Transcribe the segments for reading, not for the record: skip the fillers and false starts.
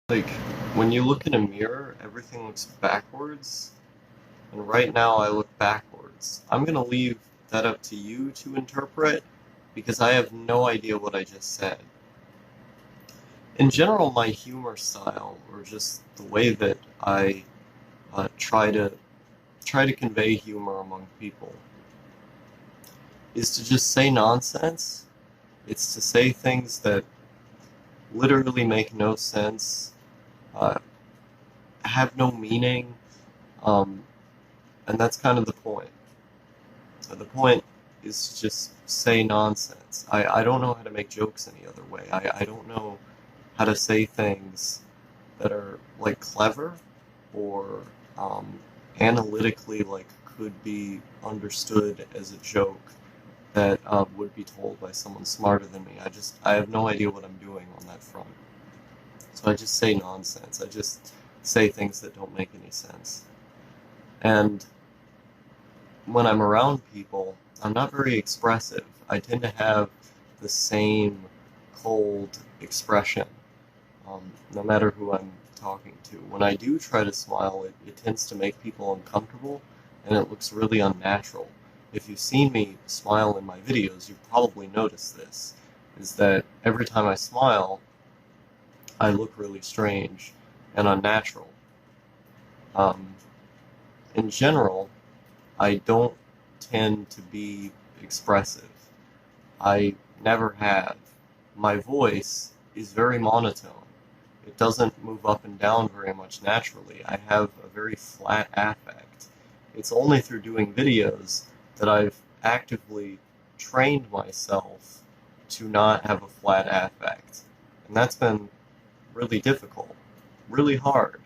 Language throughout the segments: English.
Like, when you look in a mirror, everything looks backwards, and right now I look backwards. I'm gonna leave that up to you to interpret, because I have no idea what I just said. In general, my humor style, or just the way that I try to convey humor among people, is to just say nonsense. It's to say things that literally make no sense, uh, have no meaning, um, and that's kind of the point. The point is to just say nonsense. I don't know how to make jokes any other way. I don't know how to say things that are like clever or um, analytically like could be understood as a joke that would be told by someone smarter than me. I have no idea what I'm doing on that front. So I just say nonsense. I just say things that don't make any sense. And when I'm around people, I'm not very expressive. I tend to have the same cold expression, no matter who I'm talking to. When I do try to smile, it tends to make people uncomfortable, and it looks really unnatural. If you've seen me smile in my videos, you've probably noticed this, is that every time I smile, I look really strange and unnatural. Um, in general, I don't tend to be expressive. I never have. My voice is very monotone. It doesn't move up and down very much naturally. I have a very flat affect. It's only through doing videos that I've actively trained myself to not have a flat affect. And that's been really difficult, really hard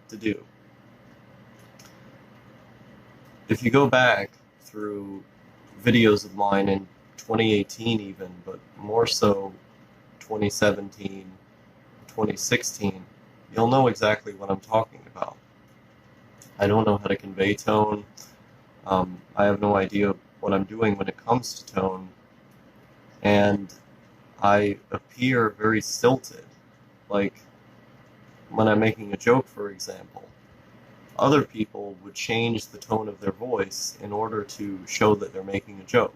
to do. If you go back through videos of mine in 2018 even, but more so 2017, 2016, you'll know exactly what I'm talking about. I don't know how to convey tone. I have no idea what I'm doing when it comes to tone, and I appear very stilted. Like when I'm making a joke, for example. Other people would change the tone of their voice in order to show that they're making a joke.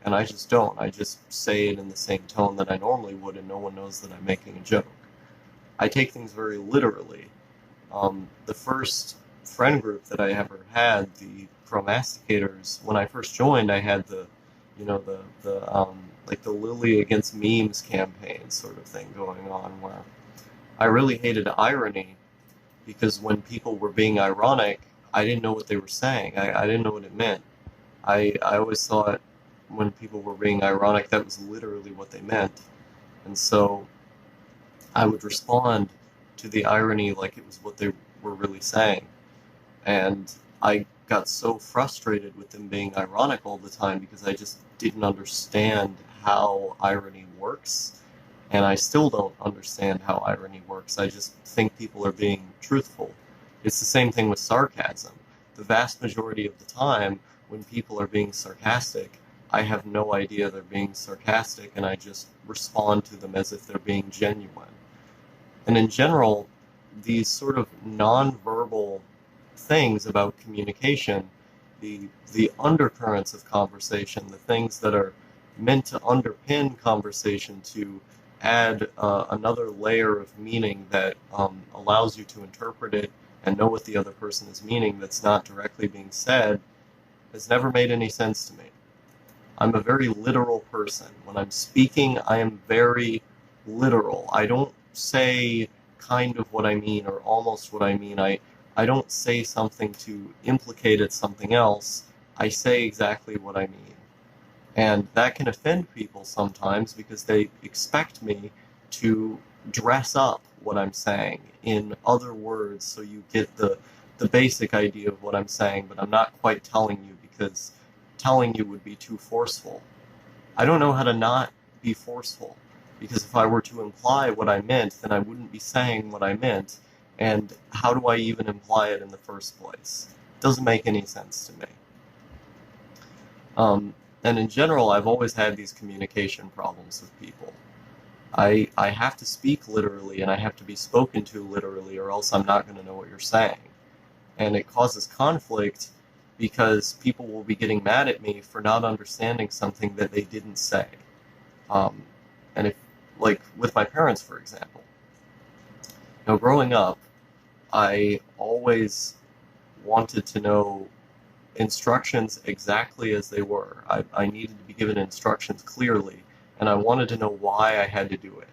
And I just don't. I just say it in the same tone that I normally would, and no one knows that I'm making a joke. I take things very literally. The first friend group that I ever had, the Promasticators, when I first joined, I had the like the Lily Against Memes campaign sort of thing going on, where I really hated irony because when people were being ironic, I didn't know what they were saying. I didn't know what it meant. I always thought when people were being ironic, that was literally what they meant. And so I would respond to the irony like it was what they were really saying. And I got so frustrated with them being ironic all the time because I just didn't understand how irony works. And I still don't understand how irony works. I just think people are being truthful. It's the same thing with sarcasm. The vast majority of the time, when people are being sarcastic, I have no idea they're being sarcastic, and I just respond to them as if they're being genuine. And in general, these sort of nonverbal things about communication, the undercurrents of conversation, the things that are meant to underpin conversation to add another layer of meaning that allows you to interpret it and know what the other person is meaning that's not directly being said, has never made any sense to me. I'm a very literal person. When I'm speaking, I am very literal. I don't say kind of what I mean or almost what I mean. I don't say something to implicate it's something else. I say exactly what I mean. And that can offend people sometimes because they expect me to dress up what I'm saying in other words so you get the basic idea of what I'm saying, but I'm not quite telling you because telling you would be too forceful. I don't know how to not be forceful because if I were to imply what I meant, then I wouldn't be saying what I meant. And how do I even imply it in the first place? It doesn't make any sense to me. And in general, I've always had these communication problems with people. I have to speak literally and I have to be spoken to literally, or else I'm not going to know what you're saying. And it causes conflict because people will be getting mad at me for not understanding something that they didn't say. Um, and if, like, with my parents, for example, growing up, I always wanted to know instructions exactly as they were. I needed to be given instructions clearly, and I wanted to know why I had to do it.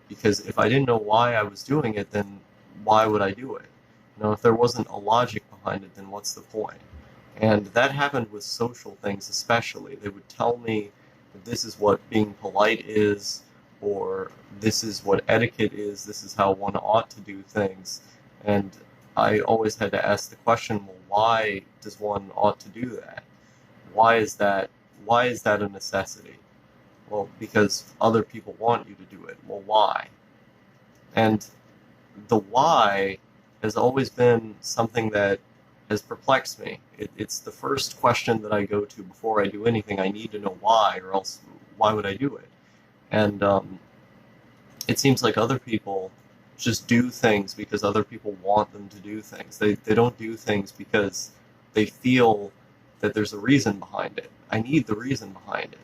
Because if I didn't know why I was doing it, then why would I do it? If there wasn't a logic behind it, then what's the point? And that happened with social things especially. They would tell me that this is what being polite is, or this is what etiquette is, this is how one ought to do things. And I always had to ask the question, well, why does one ought to do that? Why is that a necessity? Well, because other people want you to do it. Well, why? And the why has always been something that has perplexed me. It's the first question that I go to before I do anything. I need to know why, or else why would I do it? And it seems like other people just do things because other people want them to do things. They don't do things because they feel that there's a reason behind it. I need the reason behind it.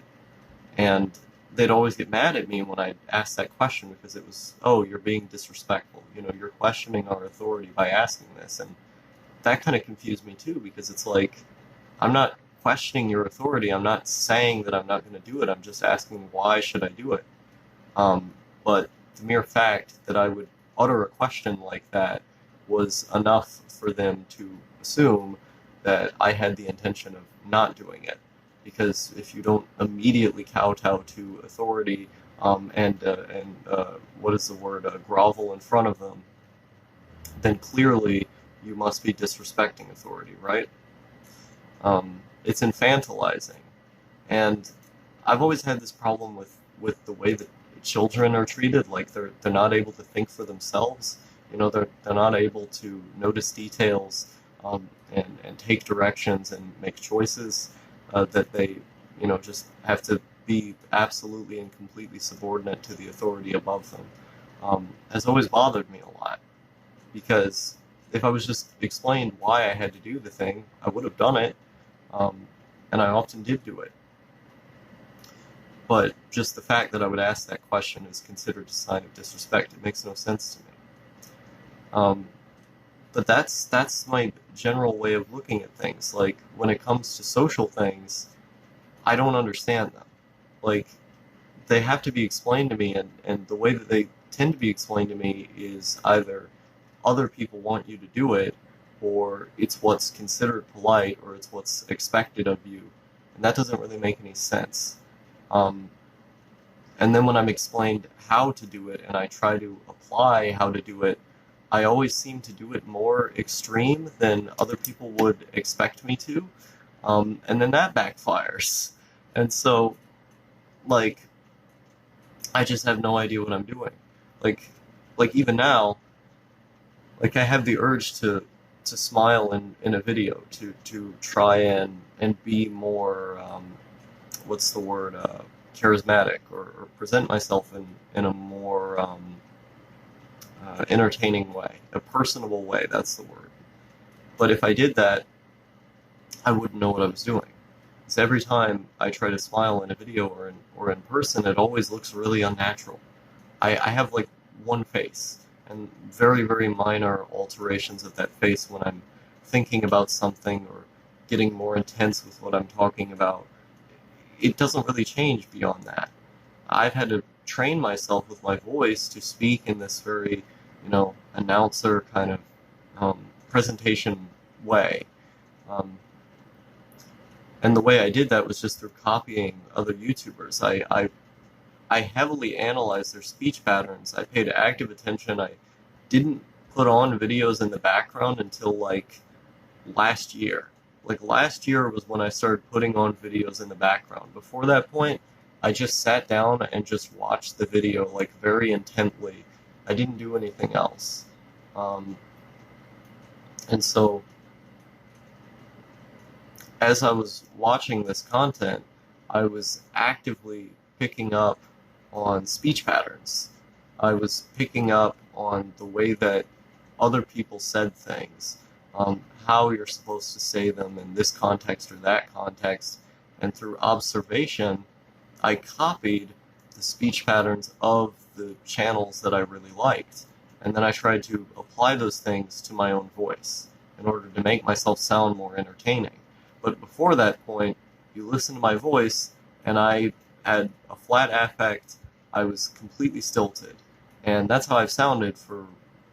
And they'd always get mad at me when I'd ask that question because it was, oh, you're being disrespectful. You're questioning our authority by asking this. And that kind of confused me too, because it's like, I'm not questioning your authority. I'm not saying that I'm not going to do it. I'm just asking, why should I do it? But the mere fact that I would utter a question like that was enough for them to assume that I had the intention of not doing it. Because if you don't immediately kowtow to authority and what is the word, grovel in front of them, then clearly you must be disrespecting authority, right? It's infantilizing. And I've always had this problem with the way that children are treated. Like they're not able to think for themselves. They're not able to notice details and take directions and make choices. That they, just have to be absolutely and completely subordinate to the authority above them, has always bothered me a lot. Because if I was just explained why I had to do the thing, I would have done it, and I often did do it. But just the fact that I would ask that question is considered a sign of disrespect. It makes no sense to me. But that's my general way of looking at things. Like, when it comes to social things, I don't understand them. Like, they have to be explained to me, and the way that they tend to be explained to me is either other people want you to do it, or it's what's considered polite, or it's what's expected of you. And that doesn't really make any sense. And then when I'm explained how to do it, and I try to apply how to do it, I always seem to do it more extreme than other people would expect me to, and then that backfires. And so, like, I just have no idea what I'm doing. Like, even now, like I have the urge to smile in a video, to try and be more, what's the word, charismatic, or present myself in a more entertaining way, a personable way, that's the word. But if I did that, I wouldn't know what I was doing. Because every time I try to smile in a video or in person, it always looks really unnatural. I have like one face, and very, very minor alterations of that face when I'm thinking about something or getting more intense with what I'm talking about. It doesn't really change beyond that. I've had to train myself with my voice to speak in this very, announcer kind of presentation way. And the way I did that was just through copying other YouTubers. I heavily analyzed their speech patterns. I paid active attention. I didn't put on videos in the background until like last year. Like last year was when I started putting on videos in the background. Before that point, I just sat down and just watched the video like very intently. I didn't do anything else. And so, as I was watching this content, I was actively picking up on speech patterns. I was picking up on the way that other people said things, how you're supposed to say them in this context or that context, and through observation, I copied the speech patterns of the channels that I really liked, and then I tried to apply those things to my own voice in order to make myself sound more entertaining. But before that point, you listen to my voice, and I had a flat affect. I was completely stilted, and that's how I've sounded for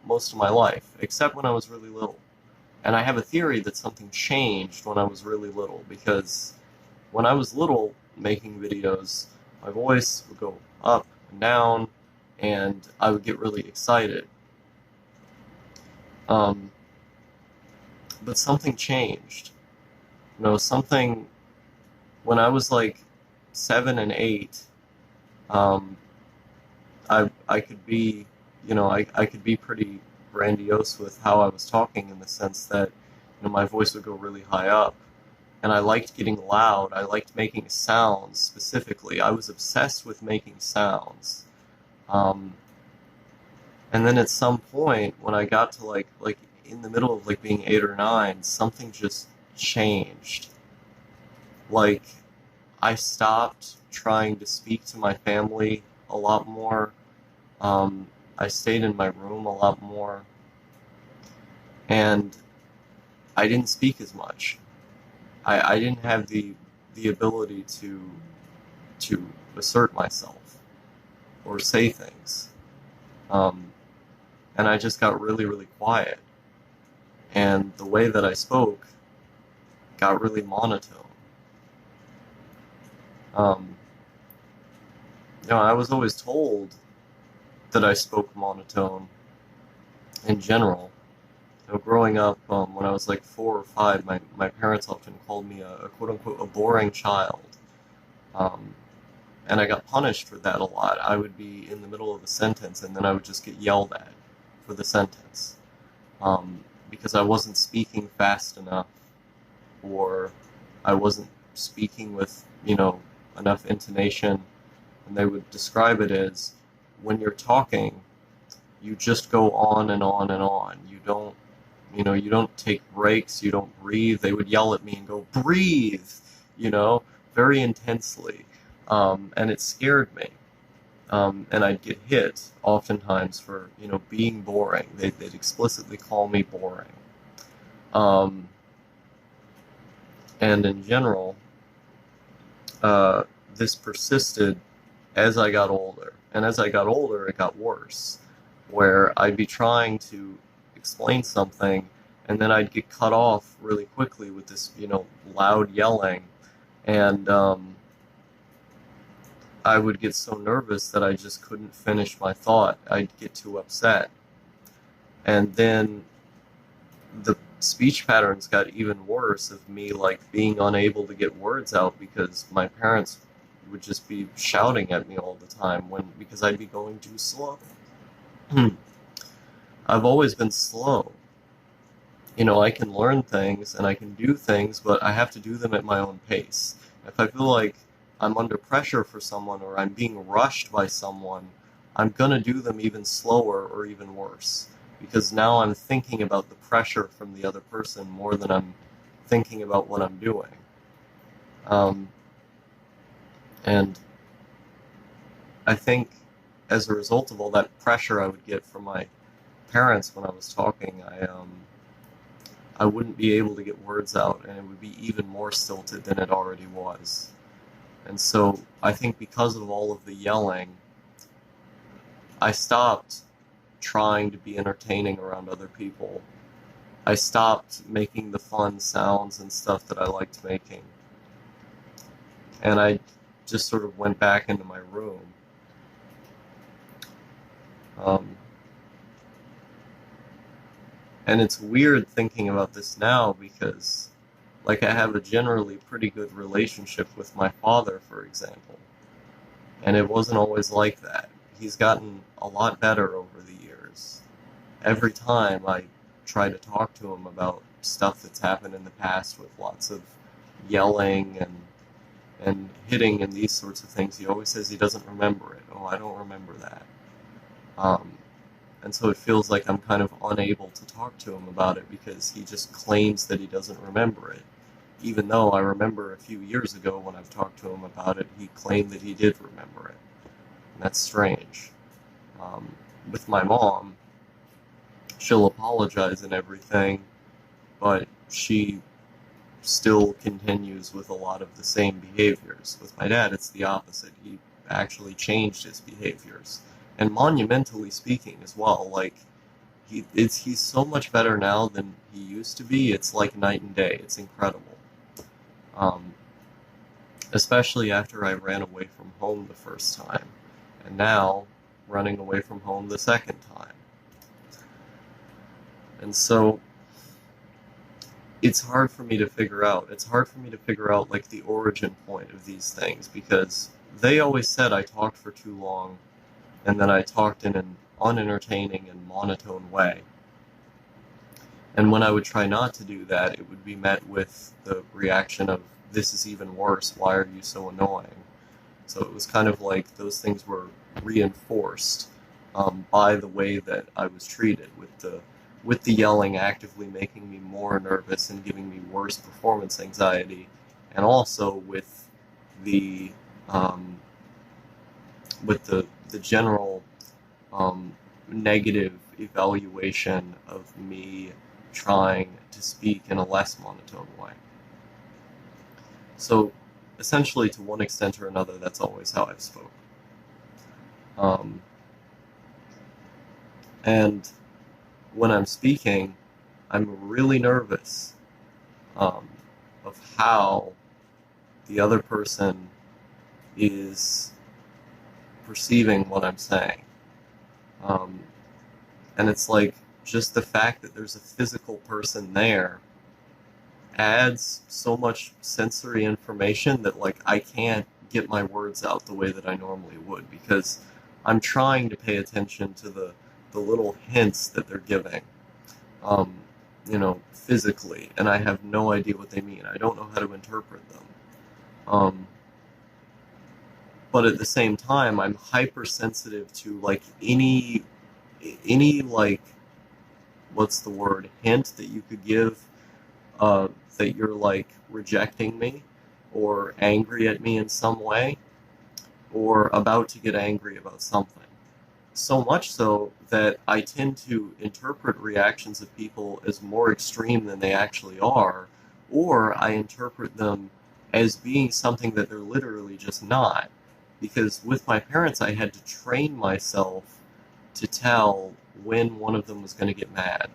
most of my life, except when I was really little. And I have a theory that something changed when I was really little, because when I was little, making videos, my voice would go up and down, and I would get really excited. But something changed. You know, something, when I was like 7 and 8, I could be, I could be pretty grandiose with how I was talking, in the sense that, my voice would go really high up. And I liked getting loud. I liked making sounds specifically. I was obsessed with making sounds. And then at some point, when I got to like in the middle of like being 8 or 9, something just changed. Like, I stopped trying to speak to my family a lot more. I stayed in my room a lot more. And I didn't speak as much. I didn't have the ability to assert myself or say things. And I just got really, really quiet. And the way that I spoke got really monotone. I was always told that I spoke monotone in general. Growing up, when I was like 4 or 5, my parents often called me a quote-unquote a boring child. And I got punished for that a lot. I would be in the middle of a sentence, and then I would just get yelled at for the sentence. Because I wasn't speaking fast enough, or I wasn't speaking with, enough intonation. And they would describe it as, when you're talking, you just go on and on and on. You don't take breaks, you don't breathe. They would yell at me and go, breathe, very intensely. And it scared me. And I'd get hit oftentimes for, being boring. They'd explicitly call me boring. And in general, this persisted as I got older. And as I got older, it got worse, where I'd be trying to explain something, and then I'd get cut off really quickly with this, loud yelling, and I would get so nervous that I just couldn't finish my thought. I'd get too upset. And then the speech patterns got even worse, of me, being unable to get words out because my parents would just be shouting at me all the time because I'd be going too slow. I've always been slow. I can learn things and I can do things, but I have to do them at my own pace. If I feel like I'm under pressure for someone, or I'm being rushed by someone, I'm gonna do them even slower or even worse. Because now I'm thinking about the pressure from the other person more than I'm thinking about what I'm doing. And I think as a result of all that pressure I would get from my parents when I was talking, I wouldn't be able to get words out, and it would be even more stilted than it already was. And so I think because of all of the yelling, I stopped trying to be entertaining around other people. I stopped making the fun sounds and stuff that I liked making. And I just sort of went back into my room. And it's weird thinking about this now, because I have a generally pretty good relationship with my father, for example. And it wasn't always like that. He's gotten a lot better over the years. Every time I try to talk to him about stuff that's happened in the past with lots of yelling and hitting and these sorts of things, he always says he doesn't remember it. Oh, I don't remember that. And so it feels like I'm kind of unable to talk to him about it because he just claims that he doesn't remember it. Even though I remember a few years ago when I've talked to him about it, he claimed that he did remember it. And that's strange. With my mom, she'll apologize and everything, but she still continues with a lot of the same behaviors. With my dad, it's the opposite. He actually changed his behaviors. And monumentally speaking as well, like, he's so much better now than he used to be. It's like night and day. It's incredible. Especially after I ran away from home the first time, and now running away from home the second time. And so it's hard for me to figure out. It's hard for me to figure out, like, the origin point of these things, because they always said I talked for too long, and then I talked in an unentertaining and monotone way. And when I would try not to do that, it would be met with the reaction of, this is even worse, why are you so annoying? So it was kind of like those things were reinforced by the way that I was treated, with the yelling actively making me more nervous and giving me worse performance anxiety, and also with the general negative evaluation of me trying to speak in a less monotone way. So essentially, to one extent or another, that's always how I've spoken. And when I'm speaking, I'm really nervous of how the other person is perceiving what I'm saying. And it's like, just the fact that there's a physical person there adds so much sensory information that, like, I can't get my words out the way that I normally would, because I'm trying to pay attention to the little hints that they're giving, physically, and I have no idea what they mean. I don't know how to interpret them. But at the same time, I'm hypersensitive to, like, any like, what's the word, hint that you could give that you're, like, rejecting me or angry at me in some way or about to get angry about something. So much so that I tend to interpret reactions of people as more extreme than they actually are, or I interpret them as being something that they're literally just not. Because with my parents, I had to train myself to tell when one of them was going to get mad.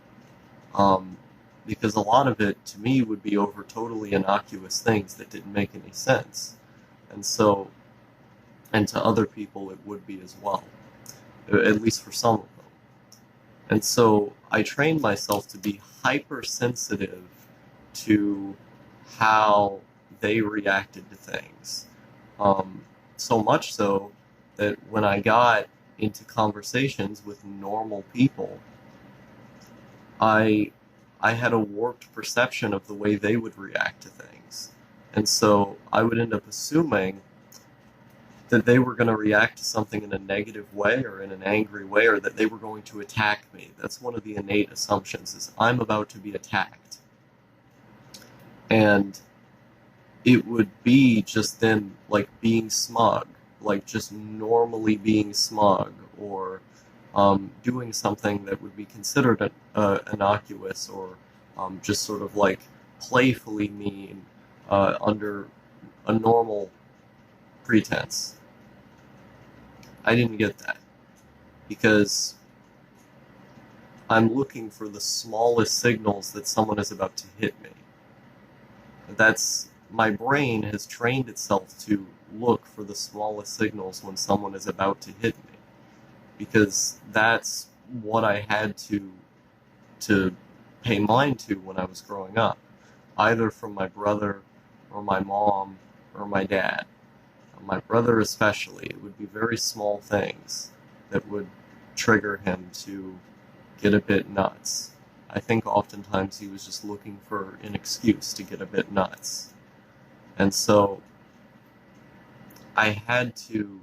Because a lot of it, to me, would be over totally innocuous things that didn't make any sense. And to other people, it would be as well. At least for some of them. And so I trained myself to be hypersensitive to how they reacted to things. So much so that when I got into conversations with normal people, I had a warped perception of the way they would react to things. And so I would end up assuming that they were going to react to something in a negative way or in an angry way, or that they were going to attack me. That's one of the innate assumptions, is I'm about to be attacked. And it would be just them, like, being smug, like just normally being smug, or doing something that would be considered innocuous, or just sort of like playfully mean under a normal pretense. I didn't get that, because I'm looking for the smallest signals that someone is about to hit me. My brain has trained itself to look for the smallest signals when someone is about to hit me, because that's what I had to pay mind to when I was growing up, either from my brother or my mom or my dad. My brother especially, it would be very small things that would trigger him to get a bit nuts. I think oftentimes he was just looking for an excuse to get a bit nuts. And so I had to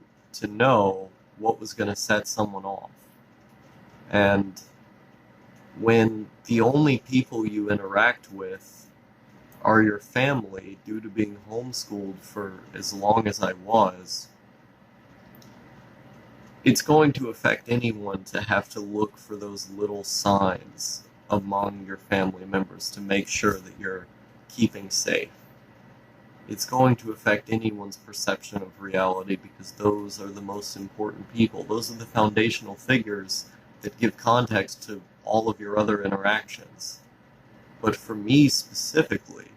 know what was going to set someone off. And when the only people you interact with are your family, due to being homeschooled for as long as I was, it's going to affect anyone to have to look for those little signs among your family members to make sure that you're keeping safe. It's going to affect anyone's perception of reality because those are the most important people. Those are the foundational figures that give context to all of your other interactions. But for me specifically,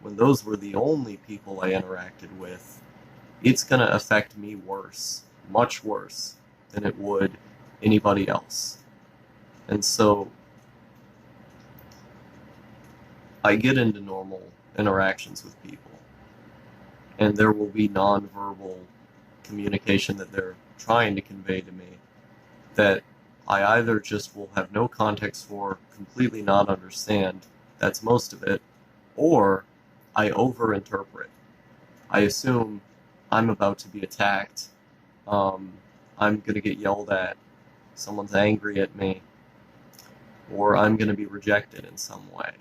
when those were the only people I interacted with, it's going to affect me worse, much worse, than it would anybody else. And so I get into normal interactions with people, and there will be nonverbal communication that they're trying to convey to me that I either just will have no context for, completely not understand, that's most of it, or I overinterpret. I assume I'm about to be attacked, I'm going to get yelled at, someone's angry at me, or I'm going to be rejected in some way.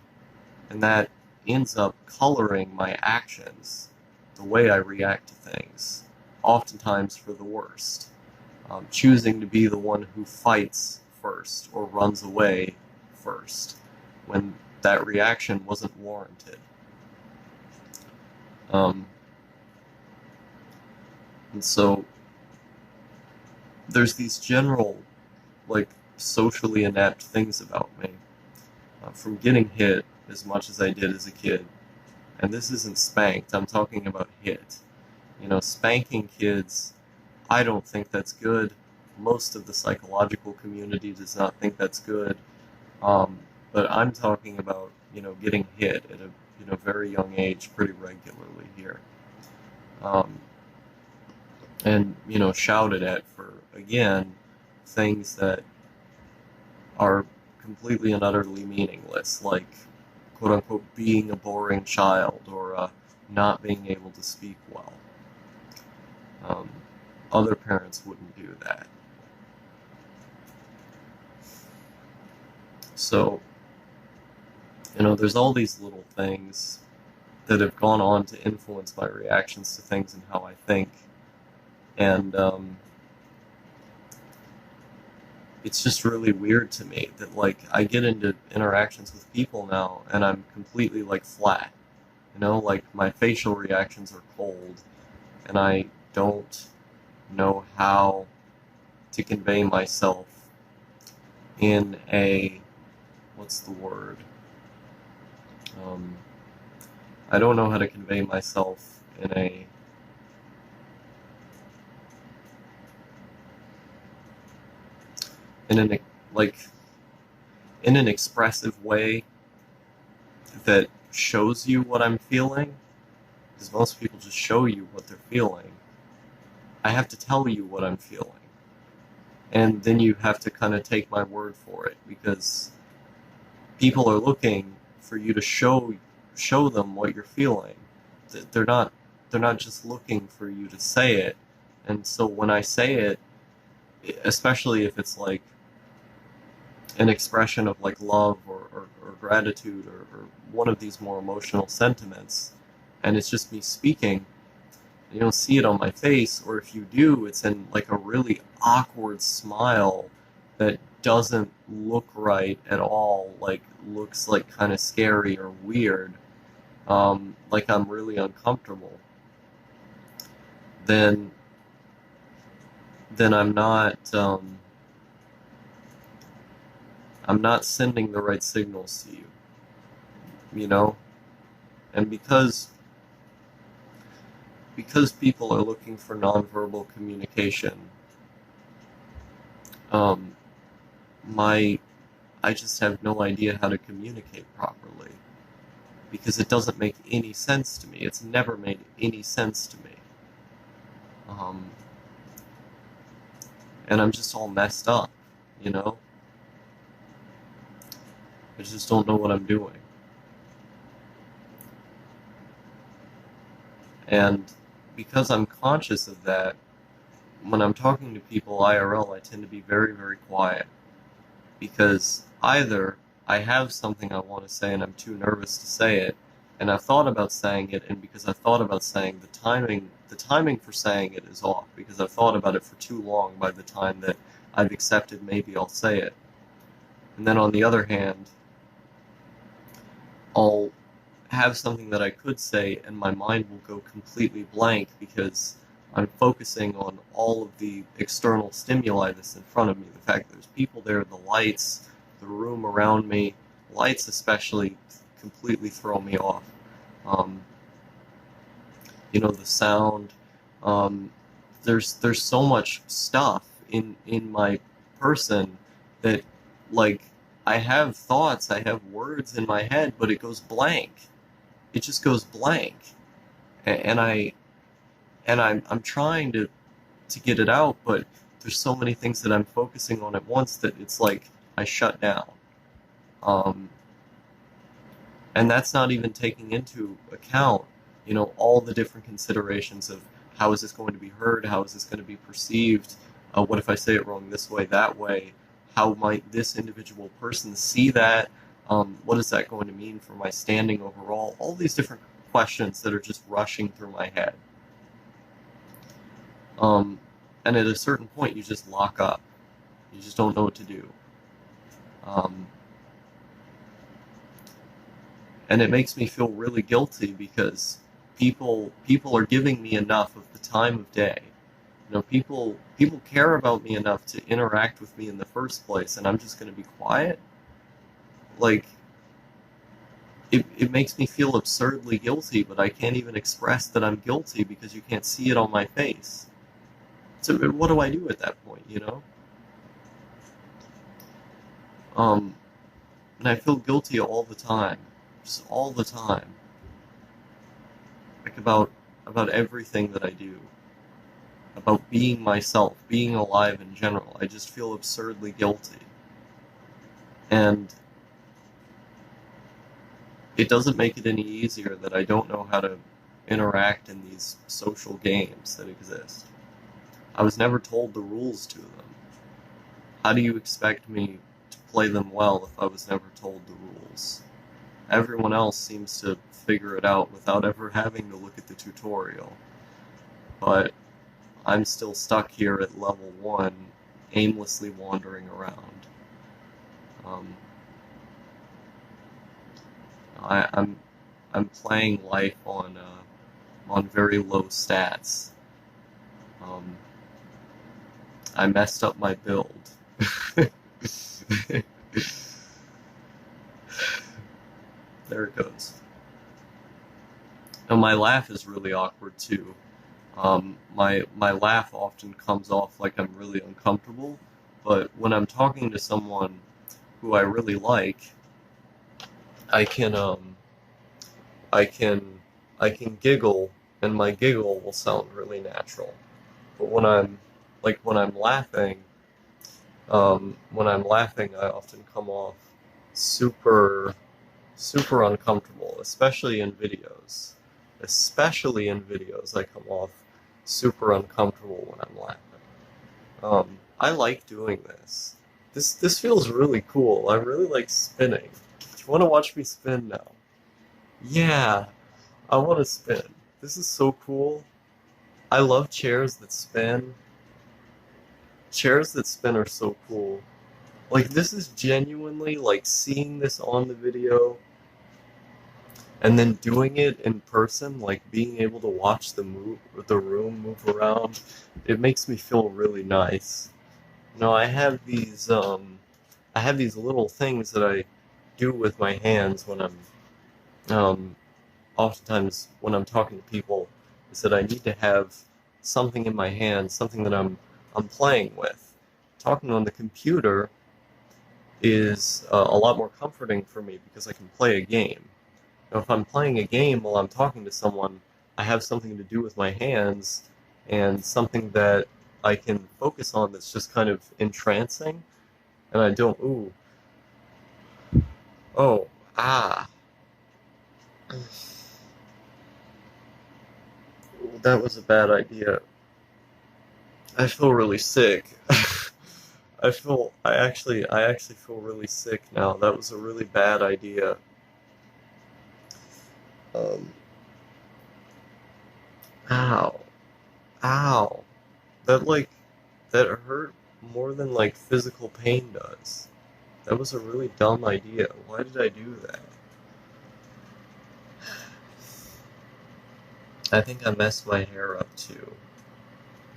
And that ends up coloring my actions, the way I react to things, oftentimes for the worst. Choosing to be the one who fights first or runs away first when that reaction wasn't warranted. And so there's these general, like, socially inept things about me. From getting hit as much as I did as a kid. And this isn't spanked, I'm talking about hit. You know, spanking kids, I don't think that's good. Most of the psychological community does not think that's good. But I'm talking about, you know, getting hit at a very young age pretty regularly here. And, you know, shouted at for, again, things that are completely and utterly meaningless, like, quote-unquote, being a boring child, or not being able to speak well. Other parents wouldn't do that. So, you know, there's all these little things that have gone on to influence my reactions to things and how I think. And it's just really weird to me that, like, I get into interactions with people now and I'm completely, like, flat. You know, like, my facial reactions are cold and I don't know how to convey myself in a, what's the word? I don't know how to convey myself in an expressive way that shows you what I'm feeling, because most people just show you what they're feeling. I have to tell you what I'm feeling, and then you have to kind of take my word for it, because people are looking for you to show them what you're feeling. They're not just looking for you to say it. And so when I say it, especially if it's like an expression of like love or gratitude or one of these more emotional sentiments, and it's just me speaking, you don't see it on my face, or if you do, it's in like a really awkward smile that doesn't look right at all, like looks like kind of scary or weird, like I'm really uncomfortable, then I'm not sending the right signals to you, you know? And because people are looking for nonverbal communication, I just have no idea how to communicate properly, because it doesn't make any sense to me. It's never made any sense to me. And I'm just all messed up, you know? I just don't know what I'm doing. And because I'm conscious of that, when I'm talking to people IRL, I tend to be very, very quiet. Because either I have something I want to say and I'm too nervous to say it, and I've thought about saying it, and because I've thought about saying the timing for saying it is off, because I've thought about it for too long by the time that I've accepted maybe I'll say it. And then on the other hand, I'll have something that I could say and my mind will go completely blank because I'm focusing on all of the external stimuli that's in front of me. The fact that there's people there, the lights, the room around me, lights especially completely throw me off. Um, the sound. There's so much stuff in my person that, like, I have thoughts, I have words in my head, but it goes blank. It just goes blank, and I'm trying to get it out, but there's so many things that I'm focusing on at once that it's like I shut down. Um, and that's not even taking into account, all the different considerations of how is this going to be heard, how is this going to be perceived, what if I say it wrong this way, that way, how might this individual person see that, what is that going to mean for my standing overall, all these different questions that are just rushing through my head. And at a certain point, you just lock up. You just don't know what to do. And it makes me feel really guilty because people are giving me enough of the time of day. People care about me enough to interact with me in the first place, and I'm just going to be quiet. Like, it makes me feel absurdly guilty, but I can't even express that I'm guilty because you can't see it on my face. So what do I do at that point, And I feel guilty all the time. Just all the time. Like about everything that I do. About being myself, being alive in general. I just feel absurdly guilty. And it doesn't make it any easier that I don't know how to interact in these social games that exist. I was never told the rules to them. How do you expect me to play them well if I was never told the rules? Everyone else seems to figure it out without ever having to look at the tutorial. But I'm still stuck here at level 1, aimlessly wandering around. I'm playing life on very low stats. I messed up my build. There it goes. And my laugh is really awkward too. My laugh often comes off like I'm really uncomfortable, but when I'm talking to someone who I really like, I can giggle, and my giggle will sound really natural. But when I'm laughing, I often come off super uncomfortable, especially in videos. Especially in videos, I come off super uncomfortable when I'm laughing. I like doing this. This feels really cool. I really like spinning. Do you want to watch me spin now? Yeah, I want to spin. This is so cool. I love chairs that spin. Chairs that spin are so cool. Like, this is genuinely, like, seeing this on the video and then doing it in person, like being able to watch the room move around, it makes me feel really nice. I have these little things that I do with my hands when oftentimes when I'm talking to people, is that I need to have something in my hand, something that I'm playing with. Talking on the computer is a lot more comforting for me because I can play a game. Now, if I'm playing a game while I'm talking to someone, I have something to do with my hands and something that I can focus on that's just kind of entrancing, and I don't, That was a bad idea. I feel really sick. I actually feel really sick now. That was a really bad idea. Um, ow, ow. That like, that hurt more than like physical pain does. That was a really dumb idea. Why did I do that? I think I messed my hair up too.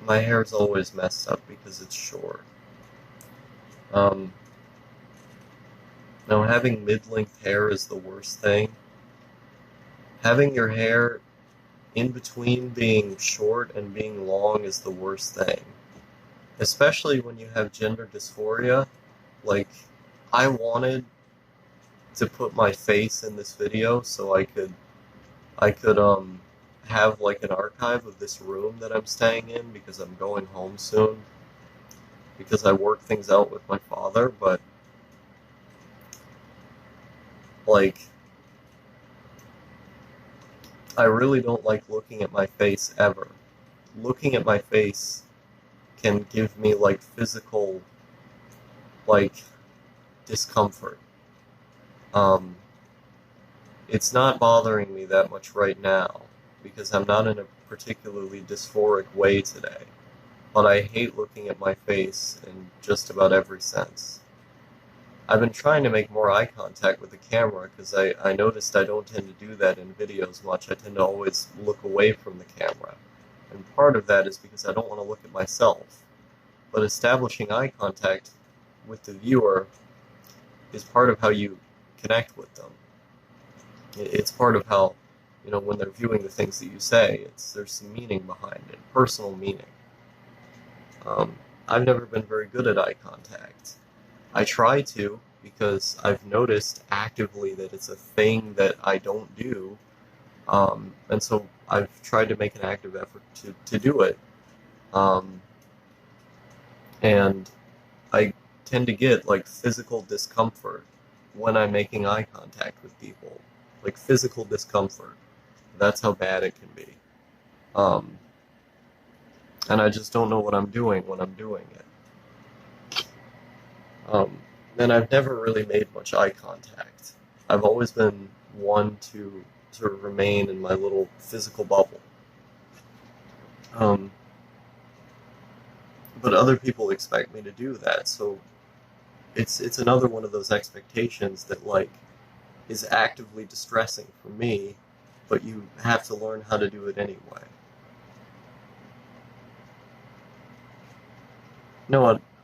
My hair's always messed up because it's short. Um, Now having mid-length hair is the worst thing. Having your hair in between being short and being long is the worst thing. Especially when you have gender dysphoria. Like, I wanted to put my face in this video so I could have like an archive of this room that I'm staying in because I'm going home soon. Because I work things out with my father, but like, I really don't like looking at my face ever. Looking at my face can give me like physical like discomfort. Um, it's not bothering me that much right now because I'm not in a particularly dysphoric way today. But I hate looking at my face in just about every sense. I've been trying to make more eye contact with the camera because I noticed I don't tend to do that in videos much. I tend to always look away from the camera. And part of that is because I don't want to look at myself. But establishing eye contact with the viewer is part of how you connect with them. It's part of how, when they're viewing the things that you say, there's some meaning behind it, personal meaning. I've never been very good at eye contact. I try to, because I've noticed actively that it's a thing that I don't do, and so I've tried to make an active effort to do it. And I tend to get like physical discomfort when I'm making eye contact with people. Like physical discomfort. That's how bad it can be. And I just don't know what I'm doing when I'm doing it. And I've never really made much eye contact. I've always been one to sort of remain in my little physical bubble. But other people expect me to do that, so it's another one of those expectations that like is actively distressing for me, but you have to learn how to do it anyway.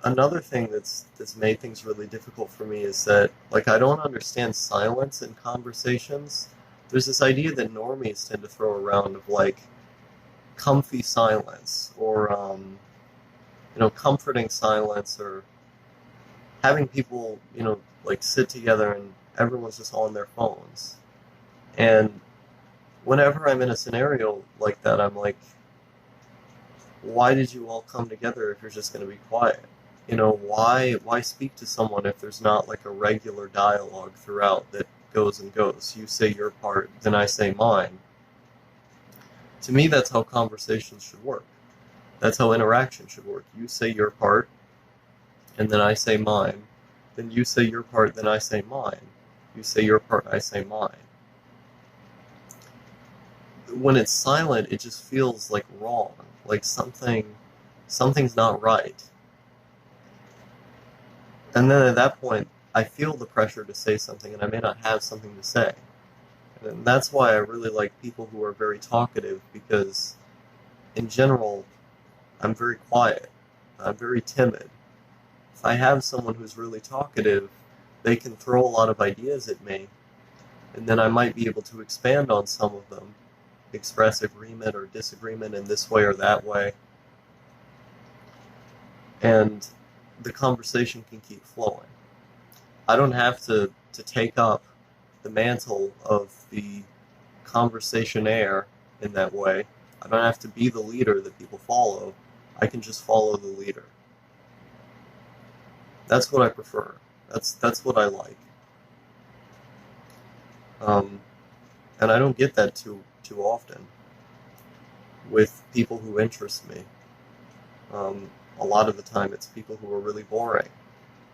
Another thing that's made things really difficult for me is that like I don't understand silence in conversations. There's this idea that normies tend to throw around of like comfy silence or comforting silence or having people like sit together and everyone's just on their phones. And whenever I'm in a scenario like that, I'm like, why did you all come together if you're just going to be quiet? Why speak to someone if there's not like a regular dialogue throughout that goes and goes? You say your part, then I say mine. To me, that's how conversations should work. That's how interaction should work. You say your part, and then I say mine. Then you say your part, then I say mine. You say your part, I say mine. When it's silent, it just feels like wrong. Like something's not right. And then at that point, I feel the pressure to say something, and I may not have something to say. And that's why I really like people who are very talkative, because in general, I'm very quiet. I'm very timid. If I have someone who's really talkative, they can throw a lot of ideas at me, and then I might be able to expand on some of them, express agreement or disagreement in this way or that way, and the conversation can keep flowing. I don't have to take up the mantle of the conversationaire in that way. I don't have to be the leader that people follow. I can just follow the leader. That's what I prefer. That's what I like. And I don't get that too often. with people who interest me. A lot of the time it's people who are really boring.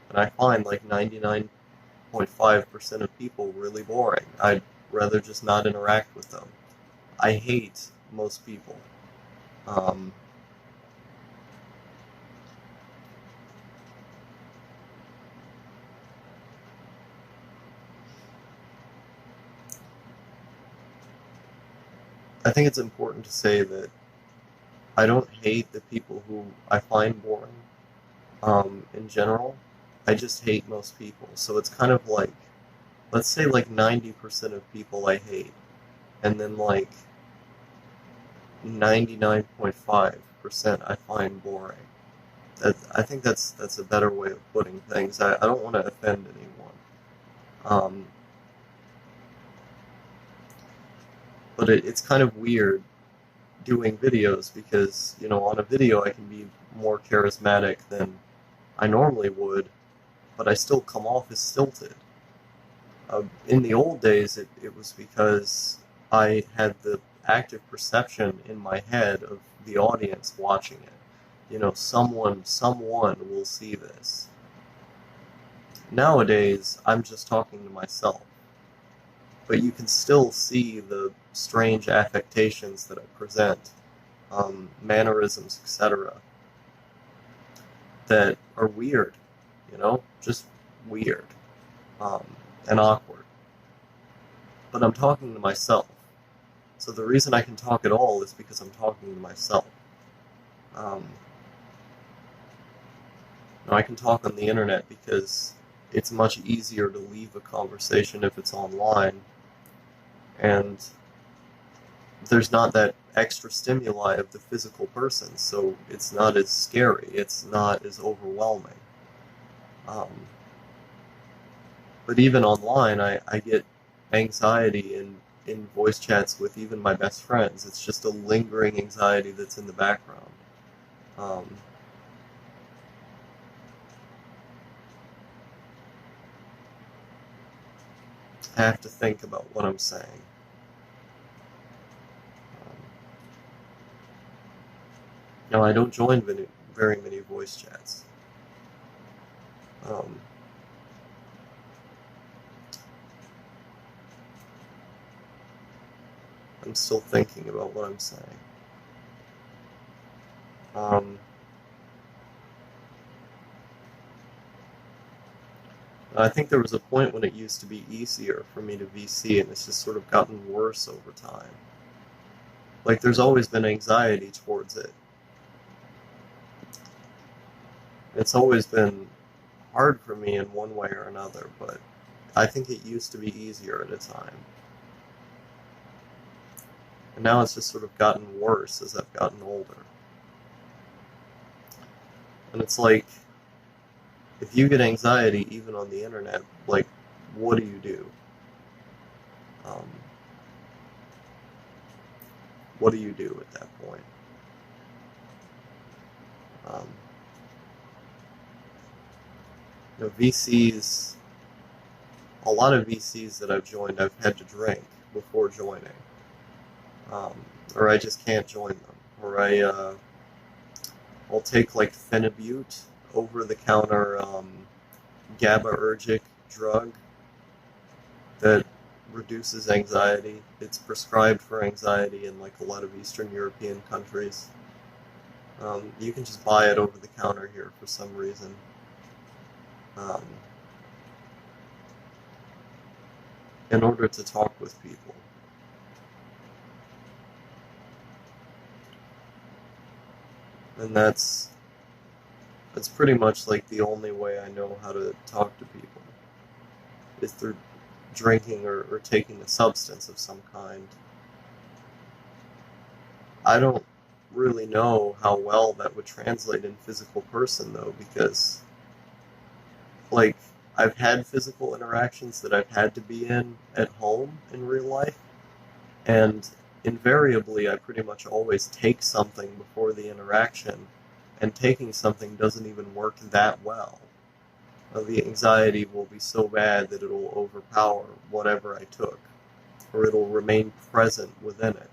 And I find like 99.5% of people really boring. I'd rather just not interact with them. I hate most people. Um, I think it's important to say that I don't hate the people who I find boring, in general. I just hate most people. So it's kind of like, let's say like 90% of people I hate, and then like 99.5% I find boring. I think that's a better way of putting things. I don't want to offend anyone. Um, but it's kind of weird doing videos because, on a video I can be more charismatic than I normally would, but I still come off as stilted. In the old days, it was because I had the active perception in my head of the audience watching it. Someone will see this. Nowadays, I'm just talking to myself, but you can still see the strange affectations that I present, mannerisms, etc., that are weird, just weird, and awkward. But I'm talking to myself. So the reason I can talk at all is because I'm talking to myself. Um, Now, I can talk on the internet because it's much easier to leave a conversation if it's online, and there's not that extra stimuli of the physical person, so it's not as scary, it's not as overwhelming. Um, but even online, I get anxiety in voice chats with even my best friends. It's just a lingering anxiety that's in the background. Um, I have to think about what I'm saying. No, I don't join very many voice chats. Um, I'm still thinking about what I'm saying. I think there was a point when it used to be easier for me to VC, and it's just sort of gotten worse over time. Like, there's always been anxiety towards it. It's always been hard for me in one way or another, but I think it used to be easier at a time. And now it's just sort of gotten worse as I've gotten older. And it's like, if you get anxiety even on the internet, like, what do you do? What do you do at that point? VCs, a lot of VCs that I've joined, I've had to drink before joining. Or I just can't join them. Or I'll take like phenibut, over-the-counter GABAergic drug that reduces anxiety. It's prescribed for anxiety in like a lot of Eastern European countries. You can just buy it over the counter here for some reason. In order to talk with people. And that's pretty much like the only way I know how to talk to people, is through drinking or taking a substance of some kind. I don't really know how well that would translate in physical person, though, because, like, I've had physical interactions that I've had to be in at home in real life, and invariably I pretty much always take something before the interaction, and taking something doesn't even work that well. The anxiety will be so bad that it'll overpower whatever I took, or it'll remain present within it.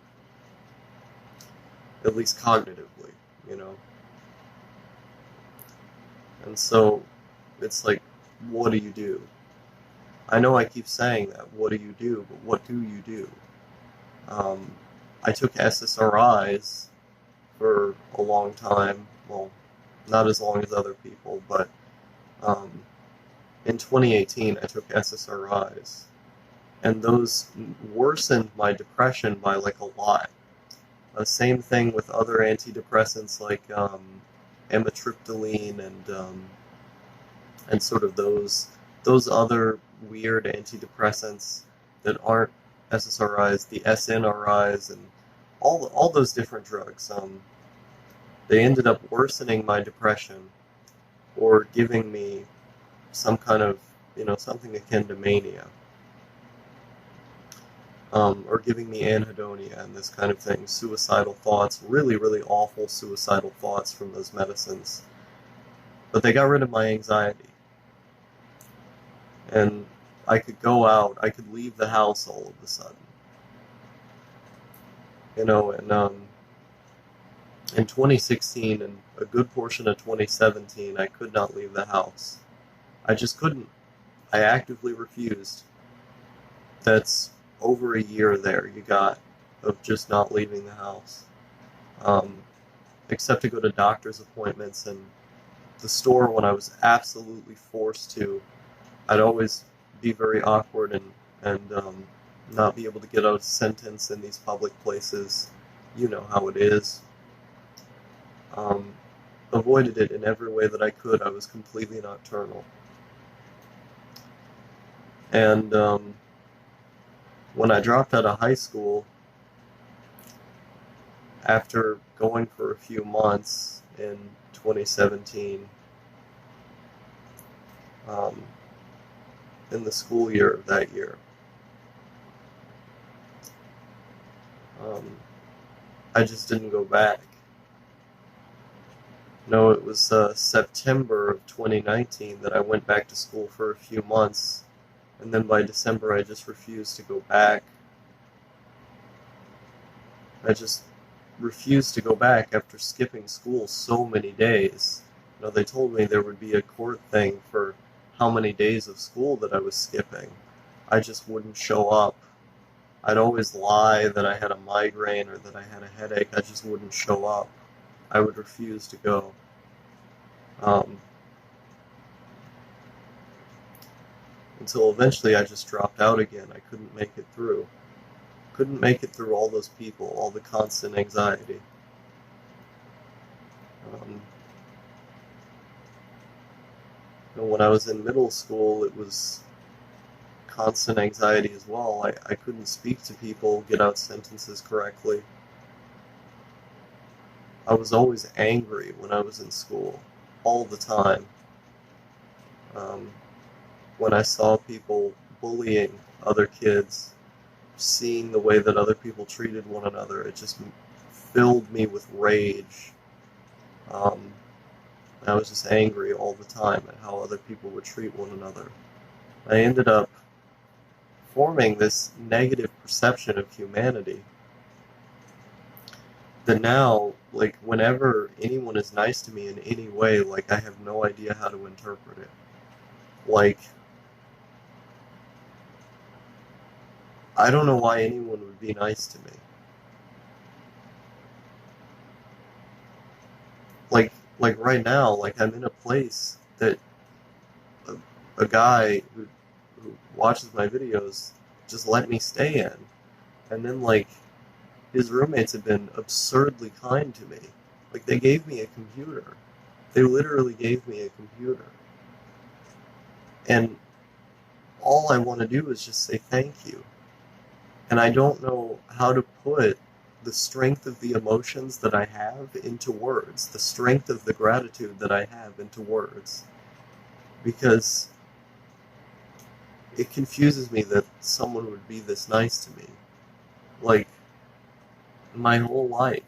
at least cognitively, you know? And so it's like, what do you do? I know I keep saying that, what do you do? But what do you do? Um, I took SSRIs for a long time. Well, not as long as other people, but um, in 2018 I took SSRIs. And those worsened my depression by like a lot. Same thing with other antidepressants like amitriptyline and sort of those other weird antidepressants that aren't SSRIs, the SNRIs, and all those different drugs. They ended up worsening my depression or giving me some kind of, something akin to mania, or giving me anhedonia and this kind of thing, suicidal thoughts, really, really awful suicidal thoughts from those medicines. But they got rid of my anxiety. And I could go out, I could leave the house all of a sudden. And in 2016 and a good portion of 2017, I could not leave the house. I just couldn't. I actively refused. That's over a year there you got of just not leaving the house. Except to go to doctor's appointments and the store when I was absolutely forced to. I'd always be very awkward and not be able to get out a sentence in these public places. You know how it is. Avoided it in every way that I could. I was completely nocturnal. And when I dropped out of high school, after going for a few months in 2017, in the school year of that year, I just didn't go back. No, it was September of 2019 that I went back to school for a few months, and then by December I just refused to go back. I just refused to go back after skipping school so many days. They told me there would be a court thing for how many days of school that I was skipping. I just wouldn't show up. I'd always lie that I had a migraine or that I had a headache. I just wouldn't show up. I would refuse to go. Until eventually I just dropped out again. I couldn't make it through. Couldn't make it through all those people, all the constant anxiety. When I was in middle school, it was constant anxiety as well. I couldn't speak to people, get out sentences correctly. I was always angry when I was in school, all the time. When I saw people bullying other kids, seeing the way that other people treated one another, it just filled me with rage. I was just angry all the time at how other people would treat one another. I ended up forming this negative perception of humanity that now, like, whenever anyone is nice to me in any way, like, I have no idea how to interpret it. Like, I don't know why anyone would be nice to me. Like right now, like, I'm in a place that a guy who watches my videos just let me stay in. And then, like, his roommates have been absurdly kind to me. Like, they gave me a computer. They literally gave me a computer. And all I want to do is just say thank you. And I don't know how to put the strength of the emotions that I have into words, the strength of the gratitude that I have into words. Because it confuses me that someone would be this nice to me. Like, my whole life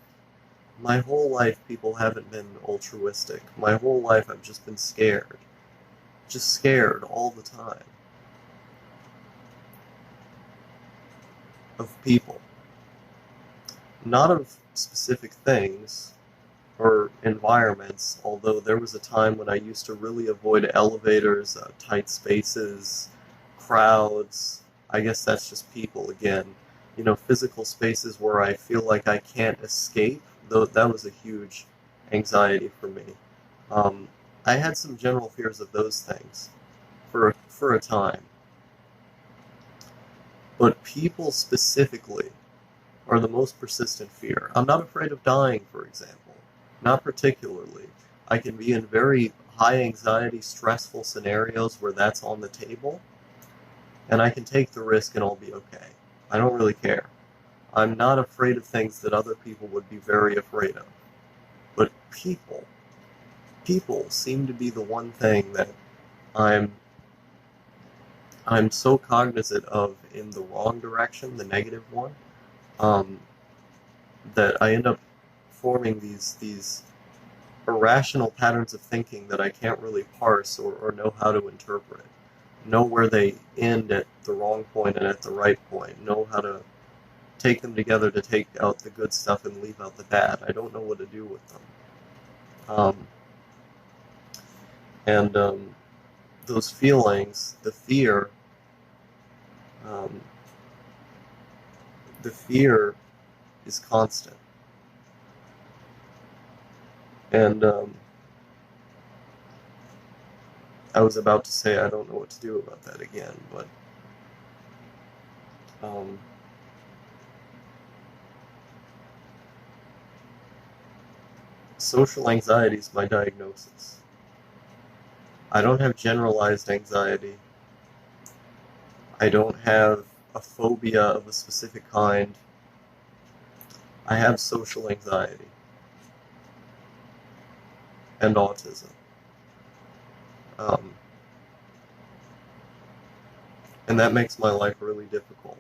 people haven't been altruistic. My whole life I've just been scared. Just scared all the time. Of people. not of specific things or environments, although there was a time when I used to really avoid elevators, tight spaces, crowds. I guess that's just people again. You know, physical spaces where I feel like I can't escape, though that was a huge anxiety for me. Um, I had some general fears of those things for a time, but people specifically are the most persistent fear. I'm not afraid of dying, for example. Not particularly. I can be in very high anxiety, stressful scenarios where that's on the table, and I can take the risk and I'll be okay. I don't really care. I'm not afraid of things that other people would be very afraid of. But people seem to be the one thing that I'm I'm so cognizant of in the wrong direction, the negative one, um, that I end up forming these irrational patterns of thinking that I can't really parse or know how to interpret. Know where they end at the wrong point and at the right point. Know how to take them together to take out the good stuff and leave out the bad. I don't know what to do with them. Um, and those feelings, um, the fear is constant. And I was about to say I don't know what to do about that again, but um, social anxiety is my diagnosis. I don't have generalized anxiety. I don't have a phobia of a specific kind. I have social anxiety and autism. Um, and that makes my life really difficult.